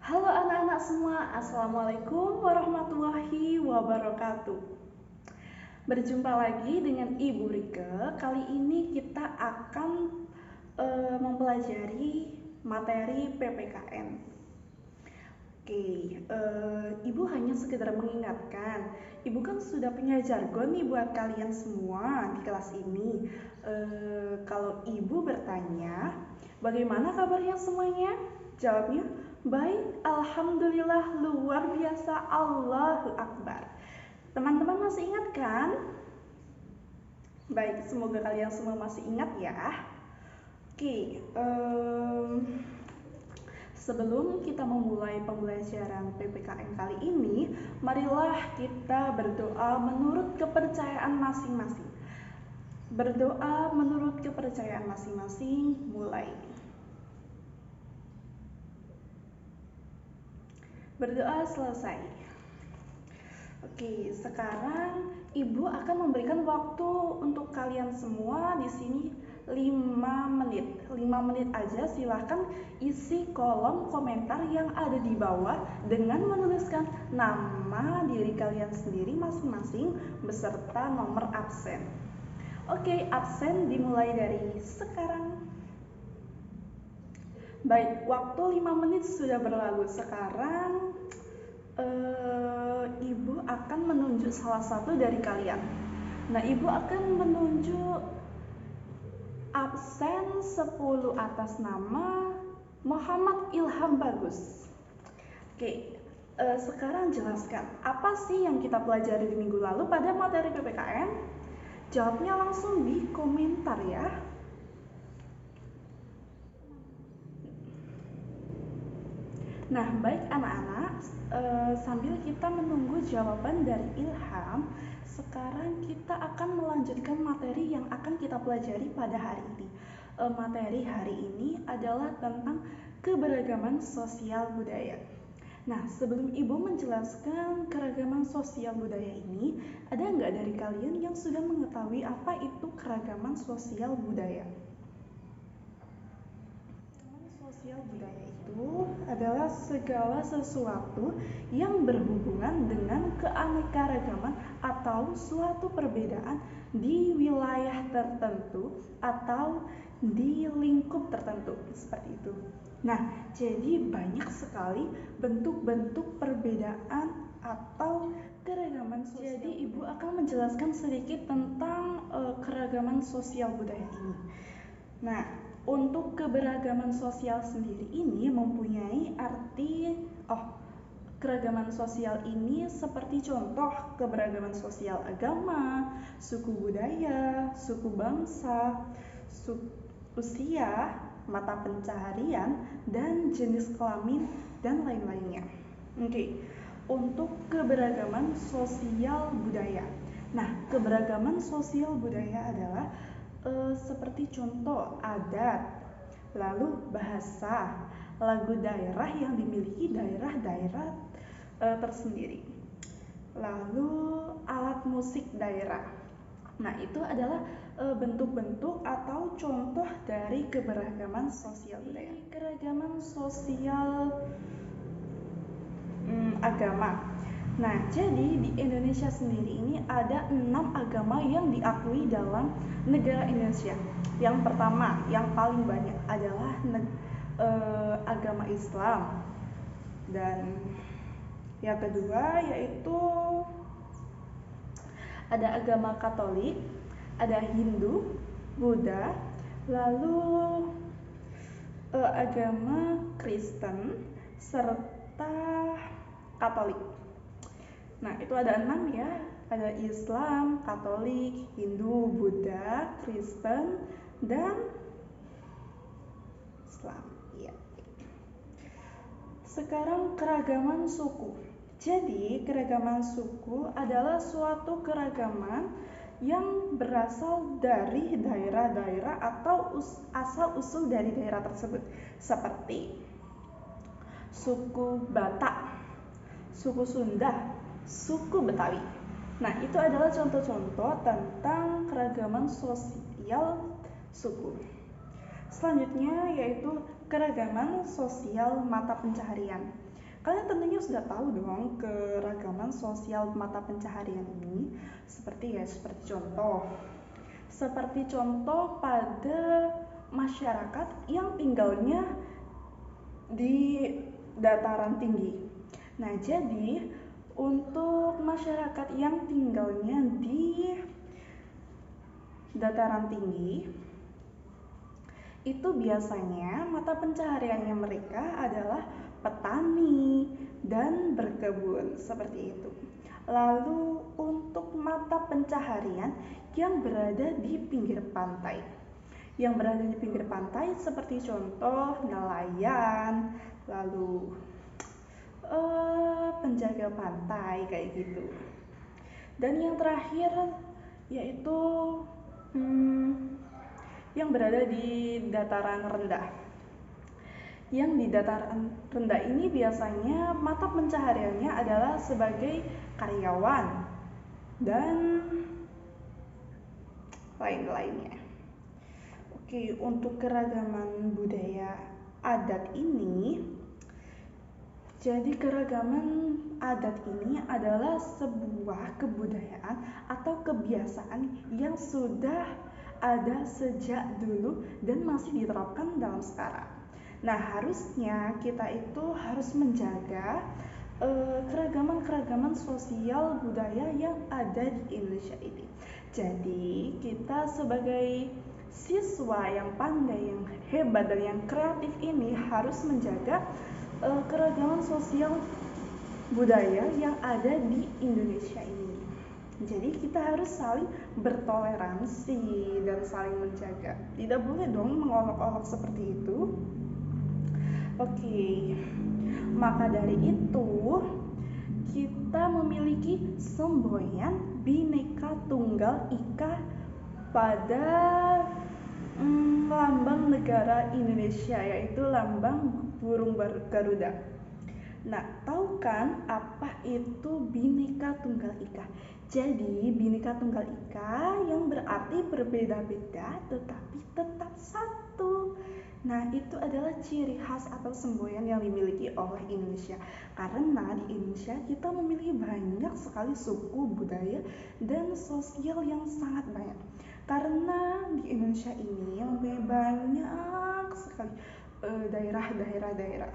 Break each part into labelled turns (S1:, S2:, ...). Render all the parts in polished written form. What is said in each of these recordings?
S1: Halo anak-anak semua, Assalamualaikum warahmatullahi wabarakatuh. Berjumpa lagi dengan Ibu Rike. Kali ini kita akan mempelajari materi PPKN. Oke, Ibu hanya sekedar mengingatkan, Ibu kan sudah punya jargon nih buat kalian semua di kelas ini. Kalau Ibu bertanya, bagaimana kabarnya semuanya? Jawabnya, baik, Alhamdulillah, luar biasa, Allahu Akbar. Teman-teman masih ingat kan? Baik, semoga kalian semua masih ingat ya. Oke, sebelum kita memulai pembelajaran PPKN kali ini, marilah kita berdoa menurut kepercayaan masing-masing. Berdoa menurut kepercayaan masing-masing, mulai. Berdoa selesai. Oke, sekarang Ibu akan memberikan waktu untuk kalian semua di sini 5 menit. 5 menit aja, silahkan isi kolom komentar yang ada di bawah dengan menuliskan nama diri kalian sendiri masing-masing beserta nomor absen. Oke, absen dimulai dari sekarang. Baik, waktu 5 menit sudah berlalu. Sekarang Ibu akan menunjuk salah satu dari kalian. Nah, Ibu akan menunjuk absen 10 atas nama Muhammad Ilham Bagus. Oke, sekarang jelaskan apa sih yang kita pelajari di minggu lalu pada materi PPKN? Jawabnya langsung di komentar ya. Nah, baik anak-anak, sambil kita menunggu jawaban dari Ilham, sekarang kita akan melanjutkan materi yang akan kita pelajari pada hari ini. Materi hari ini adalah tentang keberagaman sosial budaya. Nah, sebelum Ibu menjelaskan keragaman sosial budaya ini, ada nggak dari kalian yang sudah mengetahui apa itu keragaman sosial budaya? Sosial budaya itu adalah segala sesuatu yang berhubungan dengan keanekaragaman atau suatu perbedaan di wilayah tertentu atau di lingkup tertentu, seperti itu. Nah, jadi banyak sekali bentuk-bentuk perbedaan atau keragaman sosial. Jadi Ibu akan menjelaskan sedikit tentang keragaman sosial budaya ini. Nah, untuk keberagaman sosial sendiri ini mempunyai arti keragaman sosial ini seperti contoh keberagaman sosial agama, suku budaya, suku bangsa, usia, mata pencaharian, dan jenis kelamin dan lain-lainnya. Oke, untuk keberagaman sosial budaya. Nah, keberagaman sosial budaya adalah seperti contoh adat, lalu bahasa, lagu daerah yang dimiliki daerah-daerah tersendiri, lalu alat musik daerah. Nah, itu adalah bentuk-bentuk atau contoh dari keberagaman sosial budaya. Keragaman sosial agama. Nah, jadi di Indonesia sendiri ini ada 6 agama yang diakui dalam negara Indonesia. Yang pertama, yang paling banyak adalah agama Islam. Dan yang kedua yaitu ada agama Katolik, ada Hindu, Buddha, lalu agama Kristen, serta Katolik. Nah, itu ada 6 ya. Ada Islam, Katolik, Hindu, Buddha, Kristen, dan Islam. Ya. Sekarang keragaman suku. Jadi, keragaman suku adalah suatu keragaman yang berasal dari daerah-daerah atau asal-usul dari daerah tersebut. Seperti suku Batak, suku Sunda, suku Betawi. Nah, itu adalah contoh-contoh tentang keragaman sosial suku. Selanjutnya yaitu keragaman sosial mata pencaharian. Kalian tentunya sudah tahu dong keragaman sosial mata pencaharian ini, seperti contoh pada masyarakat yang tinggalnya di dataran tinggi. Nah, jadi untuk masyarakat yang tinggalnya di dataran tinggi itu biasanya mata pencahariannya mereka adalah petani dan berkebun seperti itu. Lalu untuk mata pencaharian yang berada di pinggir pantai. Yang berada di pinggir pantai seperti contoh nelayan, lalu penjaga pantai kayak gitu. Dan yang terakhir yaitu yang berada di dataran rendah. Yang di dataran rendah ini biasanya mata pencahariannya adalah sebagai karyawan dan lain-lainnya. Oke, untuk keragaman budaya adat ini, jadi keragaman adat ini adalah sebuah kebudayaan atau kebiasaan yang sudah ada sejak dulu dan masih diterapkan dalam sekarang. Nah, harusnya kita itu harus menjaga keragaman-keragaman sosial budaya yang ada di Indonesia ini. Jadi, kita sebagai siswa yang pandai, yang hebat, dan yang kreatif ini harus menjaga keragaman sosial budaya yang ada di Indonesia ini. Jadi kita harus saling bertoleransi dan saling menjaga. Tidak boleh dong mengolok-olok seperti itu. Oke, maka dari itu kita memiliki semboyan Bhinneka Tunggal Ika pada lambang negara Indonesia, yaitu lambang burung Garuda. Nah, tahu kan apa itu Bhinneka Tunggal Ika? Jadi, Bhinneka Tunggal Ika yang berarti berbeda-beda tetapi tetap satu. Nah, itu adalah ciri khas atau semboyan yang dimiliki oleh Indonesia. Karena di Indonesia kita memiliki banyak sekali suku, budaya, dan sosial yang sangat banyak. Karena di Indonesia ini mempunyai banyak sekali daerah-daerah,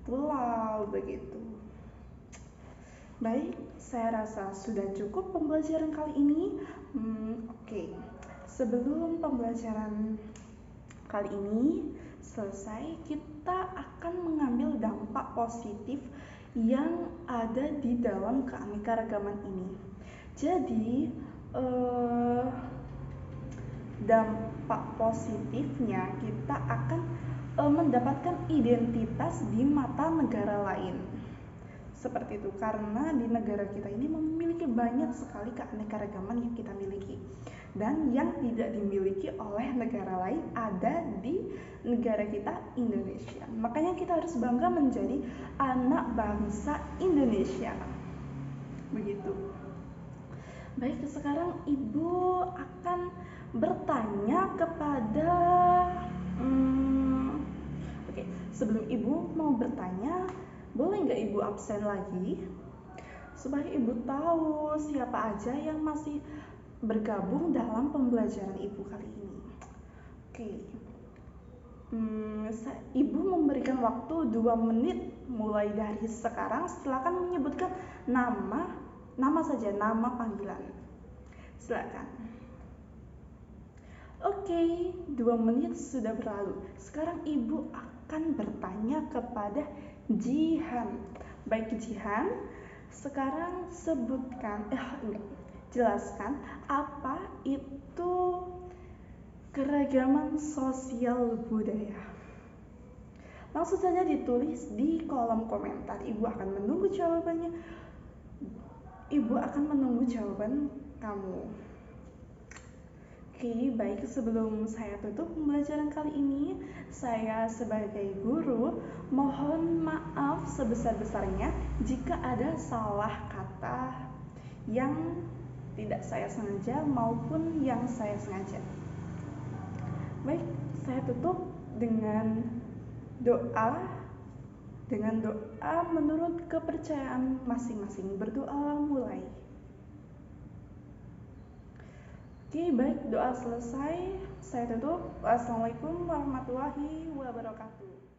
S1: pulau begitu. Baik, saya rasa sudah cukup pembelajaran kali ini. Oke. Sebelum pembelajaran kali ini selesai, kita akan mengambil dampak positif yang ada di dalam keanekaragaman ini. Jadi, dampak positifnya kita akan mendapatkan identitas di mata negara lain. Seperti itu, karena di negara kita ini memiliki banyak sekali keanekaragaman yang kita miliki dan yang tidak dimiliki oleh negara lain ada di negara kita Indonesia. Makanya kita harus bangga menjadi anak bangsa Indonesia. Begitu. Baik, sekarang Ibu akan bertanya kepada Oke, sebelum Ibu mau bertanya, boleh nggak Ibu absen lagi? Supaya Ibu tahu siapa aja yang masih bergabung dalam pembelajaran Ibu kali ini. Oke. Ibu memberikan waktu 2 menit mulai dari sekarang. Silakan menyebutkan nama saja, nama panggilan. Silakan. Oke, 2 menit sudah berlalu. Sekarang Ibu akan bertanya kepada Jihan. Baik Jihan, sekarang jelaskan apa itu keragaman sosial budaya. Langsung saja ditulis di kolom komentar. Ibu akan menunggu jawabannya. Ibu akan menunggu jawaban kamu. Oke, baik, sebelum saya tutup pembelajaran kali ini, saya sebagai guru mohon maaf sebesar-besarnya jika ada salah kata yang tidak saya sengaja maupun yang saya sengaja. Baik, saya tutup dengan doa. dengan doa menurut kepercayaan masing-masing. Berdoa mulai. Oke, baik, doa selesai. Saya tutup. Wassalamualaikum warahmatullahi wabarakatuh.